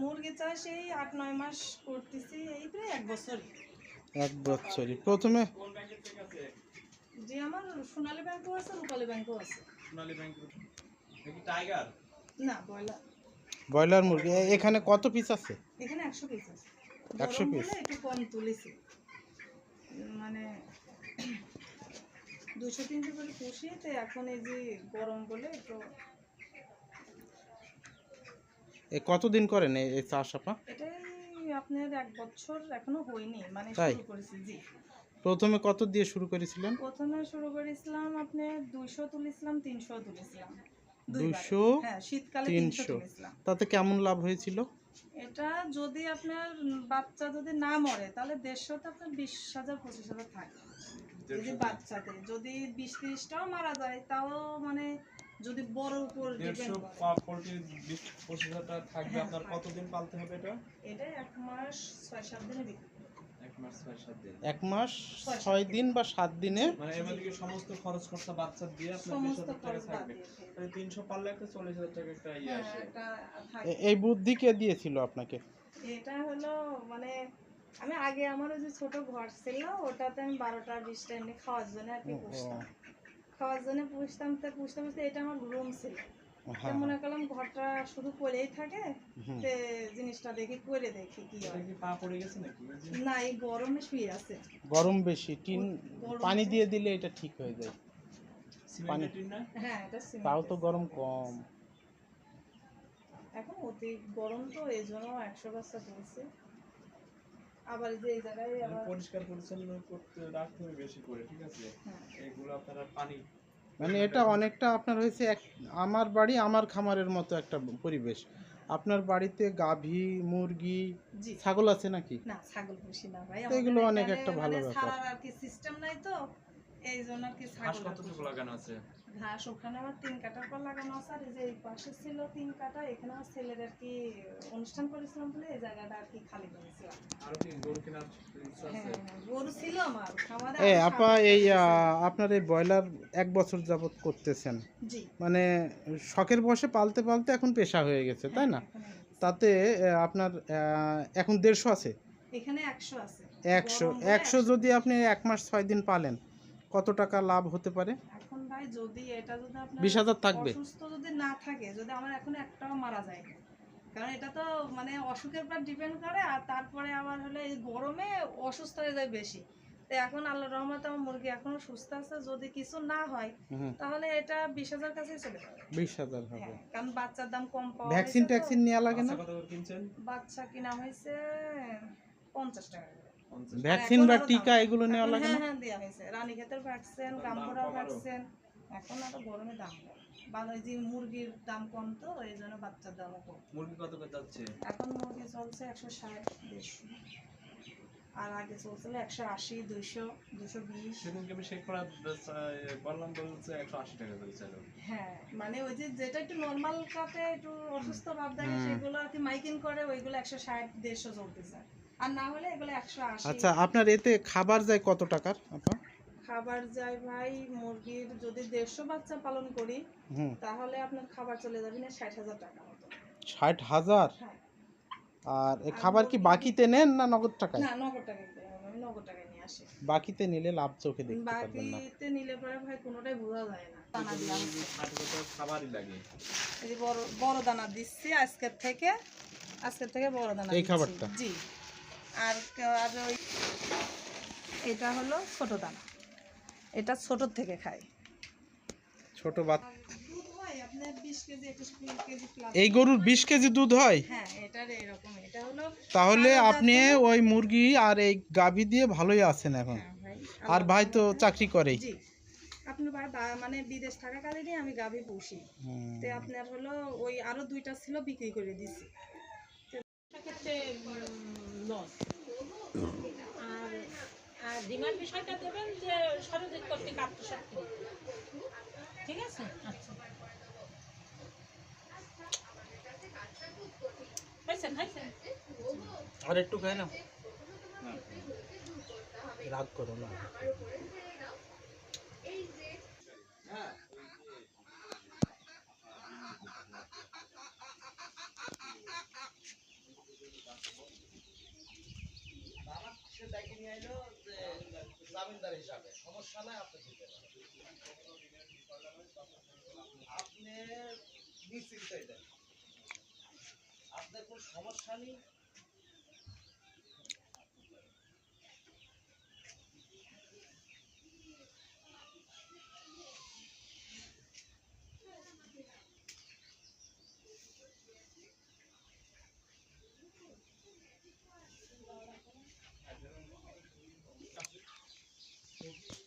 মুরগি চাষ এই ৮-৯ মাস করতেছি, এই প্রায় ১ বছর। ১ বছরই। প্রথমে জি, আমার সোনালী ব্যাংকও আছে, রূপালী ব্যাংকও আছে। সোনালী ব্যাংক কি টাইগার? না, ব্রয়লার। ব্রয়লার মুরগি এখানে কত পিস আছে? এখানে ১০০ পিস আছে। ১০০ গরম পিস। বলে একটু কম তুলেছি, মানে ২০০-৩০০ করে পুষিয়ে, তো এখন এই যে গরম বলে একটু। কতদিন করেন এই চাষ আপা? এটাই আপনার ১ বছর এখনো হয়নি, মানে তাই? শুরু করেছি। জি, প্রথমে কত দিয়ে শুরু করেছিলেন? প্রথমে শুরু করেছিলাম আপনার ২০০ তুলেছিলাম, ৩০০ তুলেছিলাম, দুইবারে। ২০০, হ্যাঁ, শীতকালে ৩০০ ৩০০। তুলেছিলাম। তাতে কেমন লাভ হয়েছিল? এটা যদি আপনার বাচ্চা যদি না মরে তাহলে ১৫০ তে আপনার ২০,০০০ ২৫,০০০ থাকে। যদি বাচ্চাতে যদি ২০-৩০টাও মারা যায় তাও মানে যদি বড় উপর ডিপেন্ড ১৫০ করে। পোল্ট্রি ২০-২৫,০০০ টাকা থাকবে। হ্যাঁ, আপনার কতদিন পালতে হবে এটা? এটা ১ মাস ৬-৭ দিনে বিক্রি করব। ১ মাস ৬-৭ দিন। ১ মাস ৬ দিন বা ৭ দিনে। মানে এর মধ্যে কি সমস্ত খরচ খরচা বাচ্চা দিয়ে আপনার সমস্ত ২০,০০০ টাকা খরচ বাদ থাকবে? দিয়ে। তাহলে ৩০০ পারলে একটা ৪০,০০০ টাকা একটা ইয়ে হ্যাঁ, আসে। এটা থাকে। এই বুদ্ধি কে দিয়েছিল আপনাকে? এটা হলো মানে আমি আগে আমার ওই যে ছোট ঘর ছিল, ওটাতে আমি ১২টা ২০টা এমনি খাওয়ার জন্য আর কি ও, পুষতাম। খাওয়ার জন্য পুষতাম, তো পুষতে পুষতে এটা আমার রুম ছিল। তো হ্যাঁ মনে হ্যাঁ। করলাম ঘরটা শুধু পড়েই থাকে, হুম। তে জিনিসটা দেখি করে দেখি কি এটা হয়। কি পা পড়ে গেছে নাকি? ওই যে না, এই গরমে শুয়ে আছে। গরম বেশি, টিন গরম পানি আছে। দিয়ে দিলে এটা ঠিক হয়ে যায়। সিমেন্টের টিন না? হ্যাঁ, এটা তাও সিমেন্টের। তো গরম কম। এখন অতি গরম, তো এই জন্য ১০০ বাচ্চা তুলছে। আবার এই যে এই জায়গায় মানে আবার। পরিষ্কার পরিচ্ছন্ন করতে রাখতে হবে বেশি করে, ঠিক আছে? হ্যাঁ, এগুলো আপনারা পানি মানে এটা অনেকটা আপনার হয়েছে আমার বাড়ি আমার খামারের মতো একটা পরিবেশ। আপনার বাড়িতে গাভী, মুরগি, জি। ছাগল আছে নাকি? না, ছাগল পুষি না ভাই, তো আমাদের এগুলো অনেক এখানে একটা ভালো মানে ব্যাপার। ছাড়ার আর কি সিস্টেম নাই, তো এই জন্য আর কি ঘাস ছাগল আর কতটুকু পুষি। লাগানো আছে? ঘাস ওখানে আমার ৩ কাঠার পর লাগানো আছে, আর এই যে এই পাশে ছিল ৩ কাঠা, এখানে আমার ছেলের আর কি অনুষ্ঠান করেছিলাম বলে এই জায়গাটা আর কি খালি করেছিলাম। আর কি গরু কেনার ইচ্ছা আছে? হ্যাঁ, গরু ছিল আমার খামারে, এই আরো আপা ৭-৮টা এই গরু ছিল। আপনার এই ব্রয়লার ১ বছর যাবত করতেছেন, জি, মানে শখের বশে পালতে পালতে এখন পেশা হয়ে গেছে, তাই হ্যাঁ, না? এখন এই গেছে। তাতে আপনার এখন ১৫০ আছে। এখানে ১০০ আছে। ১০০ গরম বলে ১০০ যদি আপনি ১ মাস ৬ দিন পালেন, কত টাকা লাভ হতে পারে? এখন ভাই যদি এটা যদি আপনার ২০,০০০ থাকবে। অসুস্থ যদি না থাকে, যদি আমার এখন একটাও মারা যায় না, কারণ এটা তো মানে অসুখের উপর ডিপেন্ড করে, আর তারপরে আবার হলে এই গরমে অসুস্থ হয়ে যায় বেশি। তো এখন আল্লাহর রহমতে আমার মুরগি এখনো সুস্থ আছে, যদি কিছু না হয় হুম। তাহলে এটা ২০,০০০ কাছেই চলে যাবে। ২০,০০০ হবে। হ্যাঁ, কারণ বাচ্চার দাম কম পাওয়া ভ্যাকসিন হয়েছে তো। ট্যাক্সিন নেওয়া লাগে না? বাচ্চা কত করে কিনছেন? বাচ্চা কিনা হয়েছে ৫০ টাকা করে। ৫০ আর ভ্যাকসিন এখন বা আরো দাম। টিকা এগুলো নেওয়া এখন লাগে হ্যাঁ, না? হ্যাঁ, দেওয়া হয়েছে। রানীক্ষেতের ভ্যাকসিন, দাম গাম্বুরা কম আরো? ভ্যাকসিন। এখন আরো গরমে দাম কম। বা ওই যে মুরগির দাম কম, তো এই জন্য বাচ্চার দামও কম। মুরগি কত করে যাচ্ছে? এখন মুরগি চলছে ১৬০, ১৫০। আর আগে চলছিল ১৮০, ২০০, ২২০। সেদিনকে আমি চেক করা বললাম, বলছে ১৮০ টাকা করে চাইলো। হ্যাঁ, মানে ওই যে যেটা একটু নরমাল কাটে, একটু অসুস্থ ভাব থাকে, হুম। সেগুলো আর কি মাইকিং করে, ওইগুলো ১৬০, ১৫০ চলতেছে। আর না হলে এগুলো ১৮০। আচ্ছা, আপনার এতে খাবার যায় কত টাকার আপা? খাবার যায় ভাই, মুরগির যদি ১৫০ বাচ্চা পালন করি হুম। তাহলে আপনার খাবার চলে যাবে না ৬০,০০০ টাকা মতো। ৬০,০০০। হ্যাঁ। আর এই আর খাবার কি মুরগি বাকিতে নেন না নগদ টাকায়? না, নগদ টাকায় দিতে হবে, আমি নগদ টাকায় নিয়ে আসি। বাকিতে নিলে লাভ চোখে দেখতে পারবেন না। বাকিতে নিলে পরে ভাই কোনোটাই বোঝা যায় না। দানা দেওয়া হচ্ছে। ৬০ টাকা খাবারই লাগে। এই যে বড় বড় দানা দিচ্ছি আজকের থেকে বড় দানা এই দিচ্ছি। খাবারটা? জি। আর আর ওই এটা হলো ছোট দানা, এটা ছোটোর থেকে খাই। ছোট বাচ্চা। দুধ হয় আপনার ২০ কেজি ২১ কেজি প্লাস। এই গরুর ২০ কেজি দুধ হয়? হ্যাঁ, এটার এরকম। এটা হলো তাহলে আলাদা আপনি জাতের। ওই মুরগি আর এই গাভী দিয়ে ভালোই আছেন এখন। হ্যাঁ ভাই, আর আল্লাহর ভাই তো রহমতে। চাকরি করেই। জি, আপনার ভাই মানে বিদেশ থাকাকালীনই আমি গাভী পুষি। তো হুম। আপনার হলো ওই আরো ২টা ছিল, বিক্রি করে দিছি। সেক্ষেত্রে লস। আর আর ডিমান্ড বিষয়টা দেবেন যে সরকার কর্তৃক আত্মসাৎ করবে। ঠিক আছে? আচ্ছা, খাইছেন? আর একটু খাই না, রাগ করো না। চিন্তা এটা আপনার কোনো সমস্যা নেই। একজন